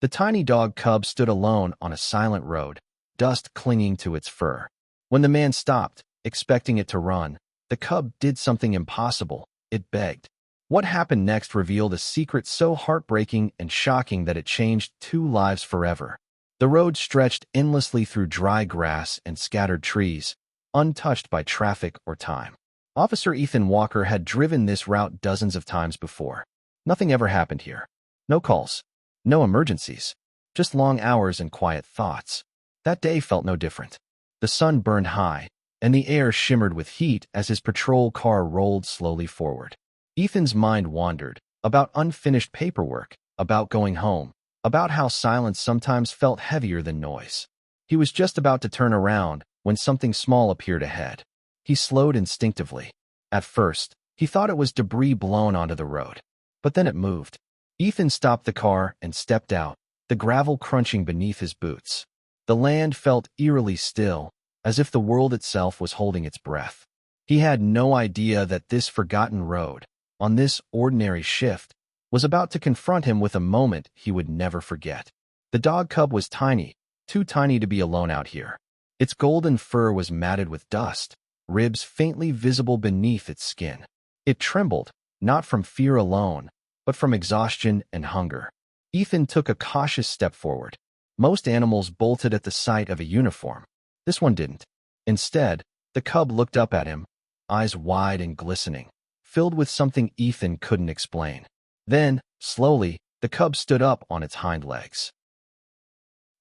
The tiny dog cub stood alone on a silent road, dust clinging to its fur. When the man stopped, expecting it to run, the cub did something impossible. It begged. What happened next revealed a secret so heartbreaking and shocking that it changed two lives forever. The road stretched endlessly through dry grass and scattered trees, untouched by traffic or time. Officer Ethan Walker had driven this route dozens of times before. Nothing ever happened here. No calls. No emergencies. Just long hours and quiet thoughts. That day felt no different. The sun burned high, and the air shimmered with heat as his patrol car rolled slowly forward. Ethan's mind wandered, about unfinished paperwork, about going home, about how silence sometimes felt heavier than noise. He was just about to turn around when something small appeared ahead. He slowed instinctively. At first, he thought it was debris blown onto the road. But then it moved. Ethan stopped the car and stepped out, the gravel crunching beneath his boots. The land felt eerily still, as if the world itself was holding its breath. He had no idea that this forgotten road, on this ordinary shift, was about to confront him with a moment he would never forget. The dog cub was tiny, too tiny to be alone out here. Its golden fur was matted with dust, ribs faintly visible beneath its skin. It trembled, not from fear alone, but from exhaustion and hunger. Ethan took a cautious step forward. Most animals bolted at the sight of a uniform. This one didn't. Instead, the cub looked up at him, eyes wide and glistening, filled with something Ethan couldn't explain. Then, slowly, the cub stood up on its hind legs.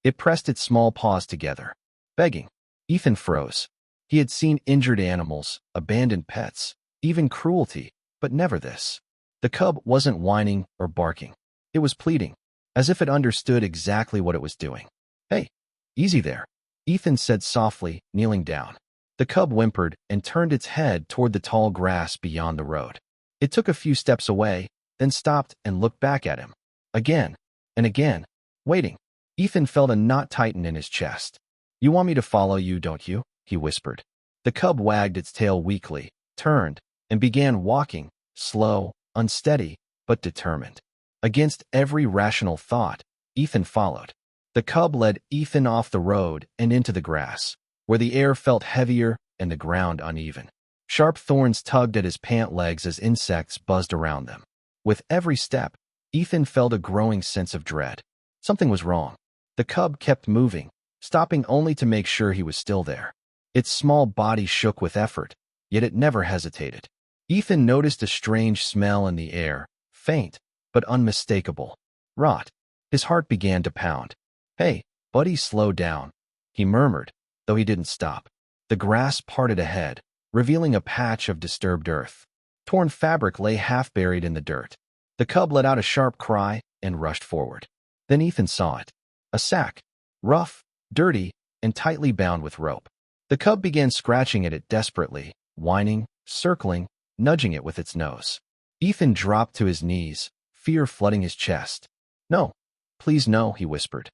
It pressed its small paws together, begging. Ethan froze. He had seen injured animals, abandoned pets, even cruelty, but never this. The cub wasn't whining or barking. It was pleading, as if it understood exactly what it was doing. "Hey, easy there," Ethan said softly, kneeling down. The cub whimpered and turned its head toward the tall grass beyond the road. It took a few steps away, then stopped and looked back at him. Again and again, waiting. Ethan felt a knot tighten in his chest. "You want me to follow you, don't you?" he whispered. The cub wagged its tail weakly, turned, and began walking, slow, unsteady, but determined. Against every rational thought, Ethan followed. The cub led Ethan off the road and into the grass, where the air felt heavier and the ground uneven. Sharp thorns tugged at his pant legs as insects buzzed around them. With every step, Ethan felt a growing sense of dread. Something was wrong. The cub kept moving, stopping only to make sure he was still there. Its small body shook with effort, yet it never hesitated. Ethan noticed a strange smell in the air, faint, but unmistakable. Rot. His heart began to pound. "Hey, buddy, slow down," he murmured, though he didn't stop. The grass parted ahead, revealing a patch of disturbed earth. Torn fabric lay half buried in the dirt. The cub let out a sharp cry and rushed forward. Then Ethan saw it. A sack, rough, dirty, and tightly bound with rope. The cub began scratching at it desperately, whining, circling, nudging it with its nose. Ethan dropped to his knees, fear flooding his chest. "No, please no," he whispered.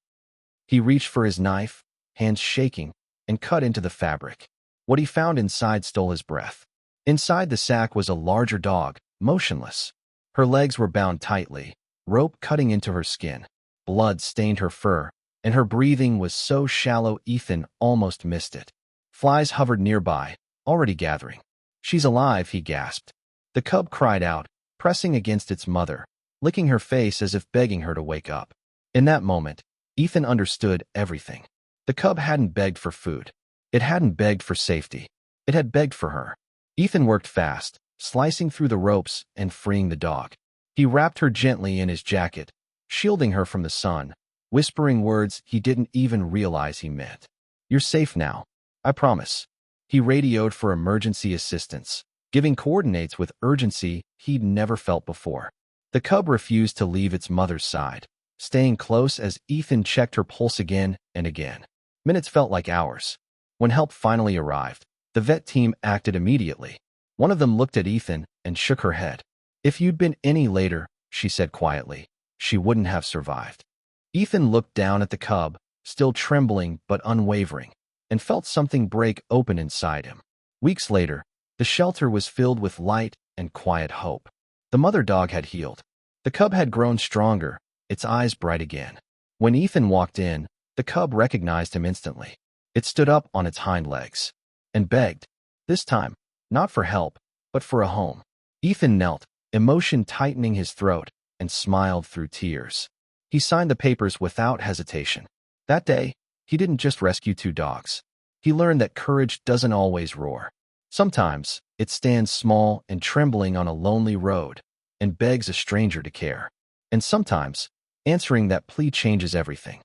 He reached for his knife, hands shaking, and cut into the fabric. What he found inside stole his breath. Inside the sack was a larger dog, motionless. Her legs were bound tightly, rope cutting into her skin. Blood stained her fur, and her breathing was so shallow Ethan almost missed it. Flies hovered nearby, already gathering. "She's alive," he gasped. The cub cried out, pressing against its mother, licking her face as if begging her to wake up. In that moment, Ethan understood everything. The cub hadn't begged for food. It hadn't begged for safety. It had begged for her. Ethan worked fast, slicing through the ropes and freeing the dog. He wrapped her gently in his jacket, shielding her from the sun, whispering words he didn't even realize he meant. "You're safe now. I promise." He radioed for emergency assistance, giving coordinates with urgency he'd never felt before. The cub refused to leave its mother's side, staying close as Ethan checked her pulse again and again. Minutes felt like hours. When help finally arrived, the vet team acted immediately. One of them looked at Ethan and shook her head. "If you'd been any later," she said quietly, "she wouldn't have survived." Ethan looked down at the cub, still trembling but unwavering, and felt something break open inside him. Weeks later, the shelter was filled with light and quiet hope. The mother dog had healed. The cub had grown stronger, its eyes bright again. When Ethan walked in, the cub recognized him instantly. It stood up on its hind legs and begged, this time, not for help, but for a home. Ethan knelt, emotion tightening his throat, and smiled through tears. He signed the papers without hesitation. That day, he didn't just rescue two dogs. He learned that courage doesn't always roar. Sometimes, it stands small and trembling on a lonely road and begs a stranger to care. And sometimes, answering that plea changes everything.